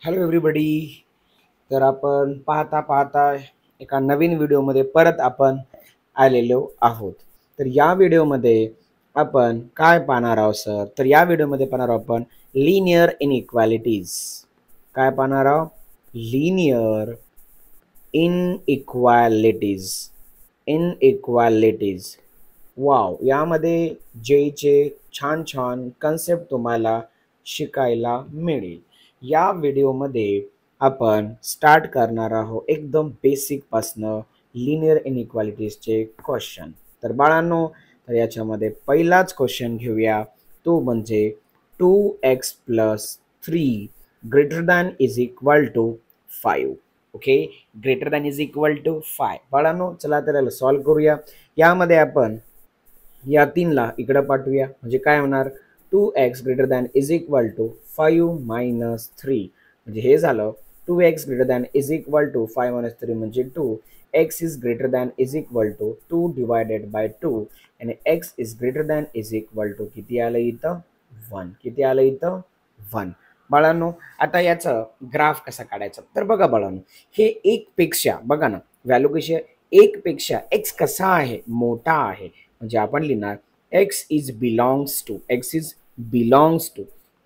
Hello everybody. तर आपण पाहता पाहता एका नवीन व्हिडिओमध्ये परत आपण आलेलो आहोत. तर या व्हिडिओमध्ये आपण काय पाहणार आहोत सर? तर या व्हिडिओमध्ये पाहणार आहोत आपण लिनियर इनइक्वालिटीज. काय पाहणार आहोत? Linear inequalities. इनइक्वालिटीज. वाव, यामध्ये जेचे छान छान कन्सेप्ट तुम्हाला शिकायला मिळेल. या व्हिडिओमध्ये आपण स्टार्ट करणार आहोत एकदम बेसिक पासनं लिनियर इनइक्वालिटीजचे क्वेश्चन. तर बाळांनो, तर याच्यामध्ये पहिलाच क्वेश्चन घेऊया. तो म्हणजे 2x+3 greater than is equal to 5. Okay, greater than is equal to 5. बाळांनो, चला तर याला सॉल्व्ह करूया. यामध्ये आपण या तीनला इकडं पाठवूया. म्हणजे काय होणार? 2x greater than is equal to 5 - 3. म्हणजे हे झालं 2x greater than is equal to 5 - 3 म्हणजे 2. x is greater than is equal to 2 divided by 2 आणि x is greater than is equal to किती आलं इथं? 1. किती आलं इथं? 1. बाळांनो, आता याचं ग्राफ कसा काढायचा? तर बघा बाळांनो, हे एक पेक्षा बघा ना, व्हॅल्यू कशी आहे? एक पेक्षा x कसा आहे? मोठा आहे. म्हणजे आपण लिहिणार x is belongs to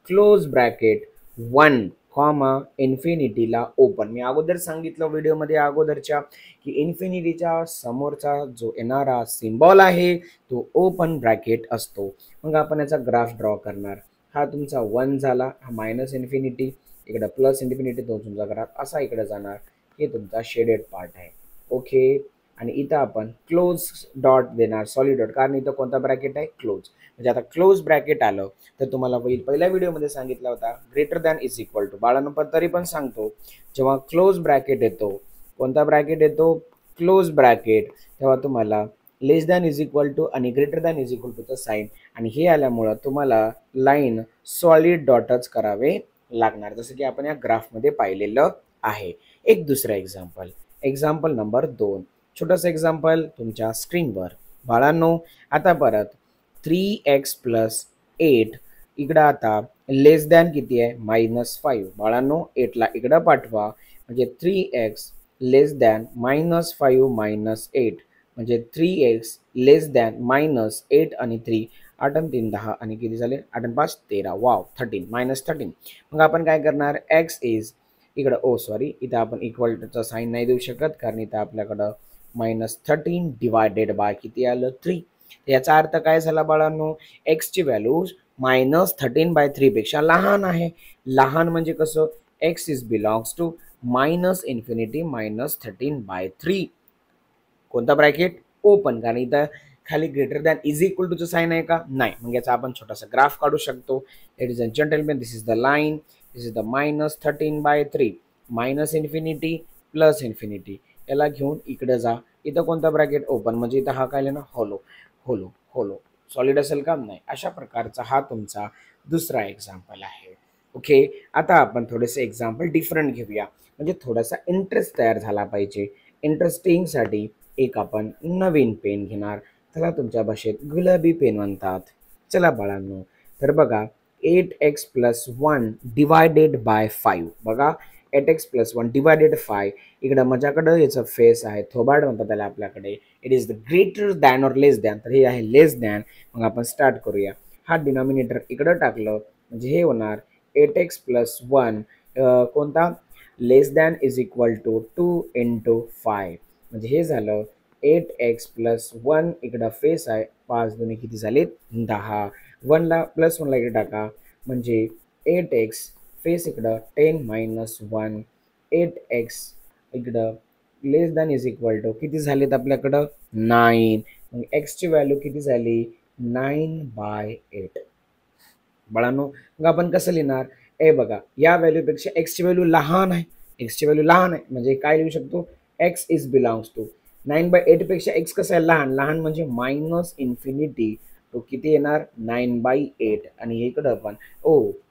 close bracket 1 comma इन्फिनिटीला ओपन. मी अगोदर सांगितलं व्हिडिओमध्ये अगोदरच्या की इन्फिनिटीच्या समोरचा जो येणारा सिम्बॉल आहे तो ओपन ब्रॅकेट असतो. मग आपण याचा ग्राफ ड्रॉ करणार. हा तुमचा 1 झाला, हा मायनस इन्फिनिटी, इकडं प्लस इन्फिनिटी, तो तुमचा ग्राफ असा इकडे जाणार. हे तुमचा शेडेड पार्ट आहे. ओके, आणि इथं आपण क्लोज डॉट देणार, सॉलिड डॉट, कारण इथं कोणता ब्रॅकेट आहे? क्लोज. म्हणजे आता क्लोज ब्रॅकेट आलं तर तुम्हाला पहिल्या व्हिडिओमध्ये सांगितला होता greater than is equal to. बाळांनो, पण तरी पण सांगतो, जेव्हा क्लोज ब्रॅकेट येतो, कोणता ब्रॅकेट येतो? क्लोज ब्रॅकेट, तेव्हा तुम्हाला less than is equal to आणि ग्रेटर दॅन इज इक्वल टूचं साईन, आणि हे आल्यामुळं तुम्हाला लाईन सॉलिड डॉटच करावे लागणार, जसं की आपण या ग्राफमध्ये पाहिलेलं आहे. एक दुसरा एक्झाम्पल, एक्झाम्पल नंबर 2. छोटंसं एक्झाम्पल तुमच्या स्क्रीनवर. बाळांनो, आता परत 3x+8 इकडं आता लेस दॅन किती आहे? -5. बाळांनो, 8ला इकडं पाठवा. म्हणजे 3x लेस दॅन -5 - 8 म्हणजे 3x लेस दॅन -8 आणि 3, 8 आणि 3 10 आणि किती झाले? 8 आणि 5 13. वाव, 13 -13. मग आपण काय करणार? x इज इकडं सॉरी, इथं आपण इक्वल टूचा साईन नाही देऊ शकत, कारण इथं आपल्याकडं -13 डिवायडेड बाय किती आलं? 3. याचा अर्थ काय झाला बाळांनो? एक्सची व्हॅल्यू -13/3 पेक्षा लहान आहे. लहान म्हणजे कसं? एक्स इज बिलॉंग्स टू -इन्फिनिटी -13/3. कोणता ब्रॅकेट? ओपन, कारण इथं खाली ग्रेटर दॅन इज इक्वल टूचं साईन आहे का? नाही. मग याचा आपण छोटासा ग्राफ काढू शकतो. Ladies and gentlemen, this is the line, this is the -13/3, -infinity +infinity. याला घेऊन इकडे जा. इथं कोणता ब्रॅकेट? ओपन, म्हणजे इथं हा काय ना हॉलो हॉलो हॉलो सॉलिड असेल का? नाही. अशा प्रकारचा हा तुमचा दुसरा एक्झाम्पल आहे. ओके, आता आपण थोडेसे एक्झाम्पल डिफरंट घेऊया, म्हणजे थोडासा इंटरेस्ट तयार झाला पाहिजे. इंटरेस्टिंगसाठी एक आपण नवीन पेन घेणार. त्याला तुमच्या भाषेत गुलाबी पेन म्हणतात. चला बाळांनो, तर बघा 8x+1 डिवायडेड बाय 5. बघा 8x+1 डिवायडेड 5. इकडं माझ्याकडं याचं फेस आहे, थोबाड म्हणतात त्याला आपल्याकडे. It is the greater than or less than, तर हे आहे लेस दॅन. मग आपण स्टार्ट करूया. हा डिनॉमिनेटर इकडं टाकलं म्हणजे हे होणार 8x+1 कोणता? लेस दॅन इज इक्वल टू 2 × 5. म्हणजे हे झालं 8x+1, इकडं फेस आहे, 5 दोन्ही किती झाले? 10. 1ला +1ला इकडे टाका, म्हणजे 8x फेस इकडं 10 - 1, 8x इकडं लेस दॅन इज इक्वल टू किती झालेत आपल्याकडं? 9. मग एक्सची व्हॅल्यू किती झाली? 9/8. बाळांनो, मग आपण कसं लिहिणार? बघा, या व्हॅल्यूपेक्षा एक्सची व्हॅल्यू लहान आहे. एक्सची व्हॅल्यू लहान आहे म्हणजे काय लिहू शकतो? एक्स इज बिलॉंग्स टू 9/8 पेक्षा एक्स कसं आहे? लहान. लहान म्हणजे -इन्फिनिटी, तो किती येणार? 9/8. आणि इकडं पण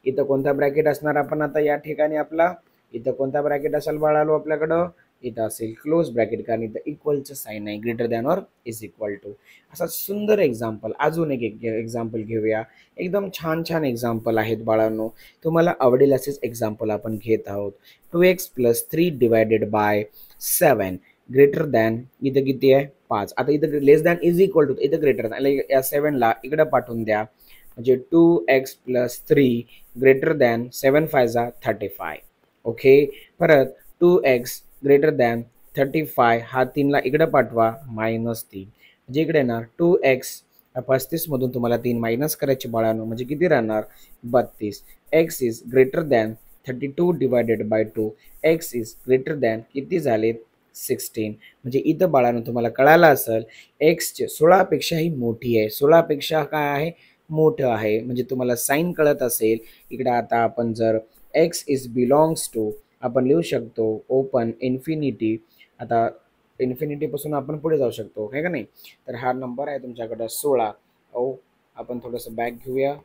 इथं कोणता ब्रॅकेट असणार? आपण आता या ठिकाणी आपला इथं कोणता ब्रॅकेट असेल बाळालो आपल्याकडं? इथं असेल क्लोज ब्रॅकेट, कारण इथं इक्वलचं साईन आहे, greater than or is equal to. असा सुंदर एक्झाम्पल, अजून एक एक्झाम्पल घेऊया. एकदम छान छान एक्झाम्पल आहेत बाळांनो, तुम्हाला आवडेल असेच एक्झाम्पल आपण घेत आहोत. 2x + 3 divided by 7 greater than, इथं किती आहे 5. आता इथं लेस दॅन इज इक्वल टू, इथं ग्रेटर दॅन, या 7ला इकडं पाठवून द्या, म्हणजे 2x + 3 ग्रेटर दॅन 7 5 जा 35. ओके, परत 2x ग्रेटर दॅन 35, हा 3ला इकडं पाठवा, -3, म्हणजे इकडे येणार 2x, 35 मधून तुम्हाला 3 मायनस करायचे बाळांनो, म्हणजे किती राहणार 32. x is greater than 32 divided by 2, x is greater than किती झाले 16. म्हणजे इथं बाळांनो तुम्हाला कळालं असेल x 16 पेक्षाही मोठी आहे, 16 पेक्षा काय आहे मोठं आहे, म्हणजे तुम्हाला साईन कळत असेल. इकडे आता आपण जर x इज बिलॉंग्स टू, आपण लिहू शकतो ओपन इन्फिनिटी. आता इन्फिनिटीपासून आपण पुढे जाऊ शकतो, आहे का नाही. तर हा नंबर आहे तुमच्याकडं 16. आपण थोडंसं बॅक घेऊया.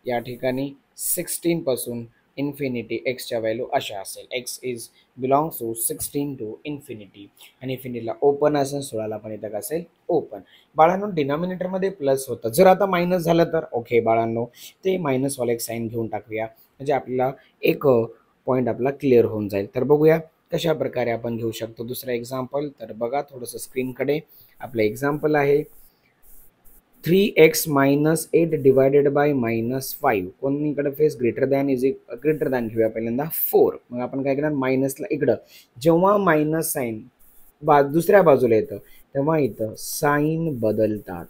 या ठिकाणी 16 पासून इन्फिनिटी एक्सच्या व्हॅल्यू अशा असेल, x is belongs to 16 to infinity, आणि इन्फिनिटीला ओपन असेल, 16ला पण इथं असेल ओपन. बाळांनो डिनॉमिनेटरमध्ये प्लस होतं, जर आता मायनस झालं तर ओके बाळांनो, ते मायनसवाला एक साईन घेऊन टाकूया, म्हणजे आपल्याला एक पॉईंट आपला क्लिअर होऊन जाईल. तर बघूया कशा प्रकारे आपण घेऊ शकतो दुसरा एक्झाम्पल. तर बघा थोडंसं स्क्रीनकडे, आपलं एक्झाम्पल आहे 3x - 8 डिवायडेड बाय -5. कोणीकडे face greater than greater than घेऊया पहिल्यांदा 4. मग आपण काय करणार, मायनसला इकडं, जेव्हा मायनस साईन दुसऱ्या बाजूला येतं तेव्हा इथं साईन बदलतात,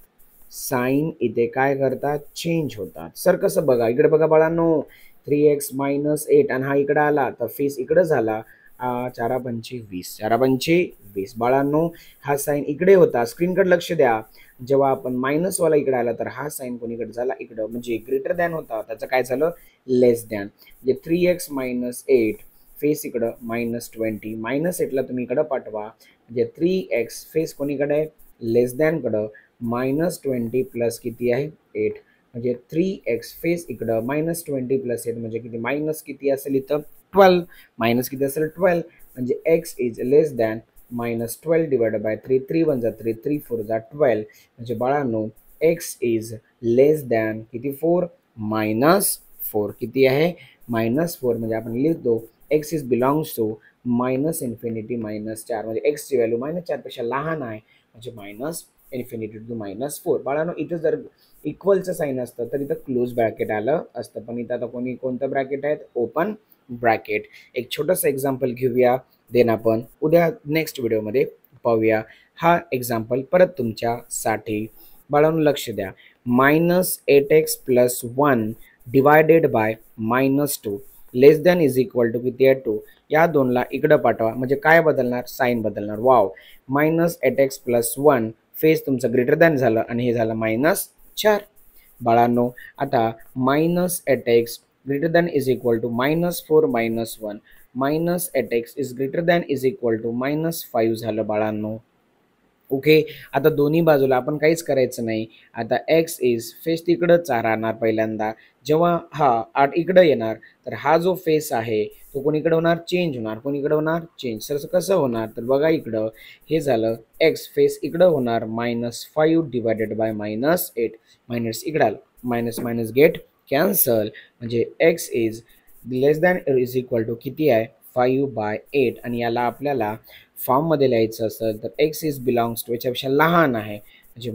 साईन इथे काय करतात चेंज होतात. सर कसं, बघा इकडे बघा बाळांनो, 3x - 8 आणि हा इकडे आला तर फेस इकडं झाला, 4 पंचे 20, 4 पंचे 20. बाळांनो हा साईन इकडे होता, स्क्रीनकडे लक्ष द्या. जेव्हा आपण मायनसवाला इकडे आला तर हा साईन कोणीकडे झाला इकडं, म्हणजे ग्रेटर दॅन होता, त्याचं काय झालं लेस दॅन. म्हणजे 3x - 8 फेस इकडं -20, -8ला तुम्ही इकडं पाठवा, म्हणजे 3x फेस कोणीकडे लेस दॅनकडं, -20 प्लस किती आहे 8, म्हणजे 3x फेस इकडं -20 प्लस 8 म्हणजे किती, मायनस किती असेल इथं 12, मायनस किती असेल 12, म्हणजे x is less than -12 divided by 3, 3 1 जा 3, 3 4 जा 12, म्हणजे बाळांनो x इज लेस दॅन किती 4 -4, किती आहे -4, म्हणजे आपण लिहितो x is belongs to -infinity -4, म्हणजे x ची व्हॅल्यू -4 पेक्षा लहान आहे, म्हणजे -इन्फिनिटी टू -4. बाळांनो इथं जर इक्वलचं साईन असतं तर इथं क्लोज ब्रॅकेट आलं असतं, पण इथं आता कोणतं ब्रॅकेट आहेत ओपन ब्रॅकेट. एक छोटंसं एक्झाम्पल घेऊया, देन आपण उद्या नेक्स्ट व्हिडिओमध्ये पाहूया. हा एक्झाम्पल परत तुमच्यासाठी. बाळांनो लक्ष द्या, -8x + 1 divided by -2 less than is equal to किती आहे 2. या दोनला इकडं पाठवा, म्हणजे काय बदलणार साईन बदलणार. वाव, -8x + 1 फेस तुमचं ग्रेटर दॅन झालं आणि हे झालं -4. बाळांनो आता -8x greater than is equal to -4 -1, -8x is greater than is equal to -5 झालं बाळांनो. ओके, आता दोन्ही बाजूला आपण काहीच करायचं नाही. आता x इज फेस तिकडंच राहणार पहिल्यांदा, जेव्हा हा 8 इकडं येणार तर हा जो फेस आहे तो कोणीकडे होणार चेंज होणार, कोणीकडे होणार चेंज. सर कसं होणार, तर बघा इकडं हे झालं x फेस इकडं होणार -5 डिवायडेड बाय -8, मायनस इकडं आलं, मायनस मायनस गेट कॅन्सल, म्हणजे x is less than is equal to किती आहे 5/8, आणि याला आपल्याला फॉर्ममध्ये लिहायचं असेल तर x इज बिलॉंग्स टू याच्यापेक्षा लहान आहे, म्हणजे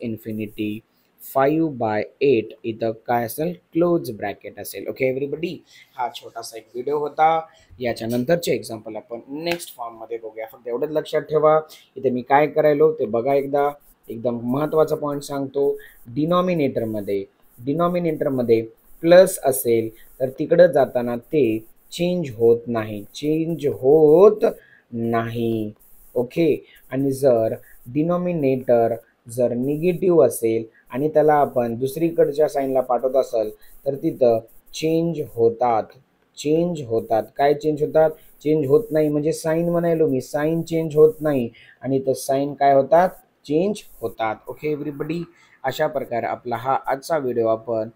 -इन्फिनिटी 5/8 इथं काय असेल क्लोज ब्रॅकेट असेल. ओके एव्हरीबडी, हा छोटासा एक व्हिडिओ होता. याच्या नंतरचे एक्झाम्पल आपण नेक्स्ट फॉर्ममध्ये बघूया. फक्त एवढंच लक्षात ठेवा, इथे मी काय करायलो ते बघा एकदा. एकदम महत्त्वाचा पॉईंट सांगतो, डिनॉमिनेटरमध्ये प्लस असेल तर तिकडं जाताना ते चेंज होत नाही. ओके, आणि जर डिनॉमिनेटर जर निगेटिव्ह असेल आणि त्याला आपण दुसरीकडच्या साईनला पाठवत असेल तर तिथं चेंज होतात. काय चेंज होतात, चेंज होत नाही, म्हणजे साईन म्हणायलो मी, साईन चेंज होत नाही आणि तर साईन काय होतात चेंज होतात. ओके एव्हरीबडी, अशा प्रकारे आपला हा आजचा व्हिडिओ आपण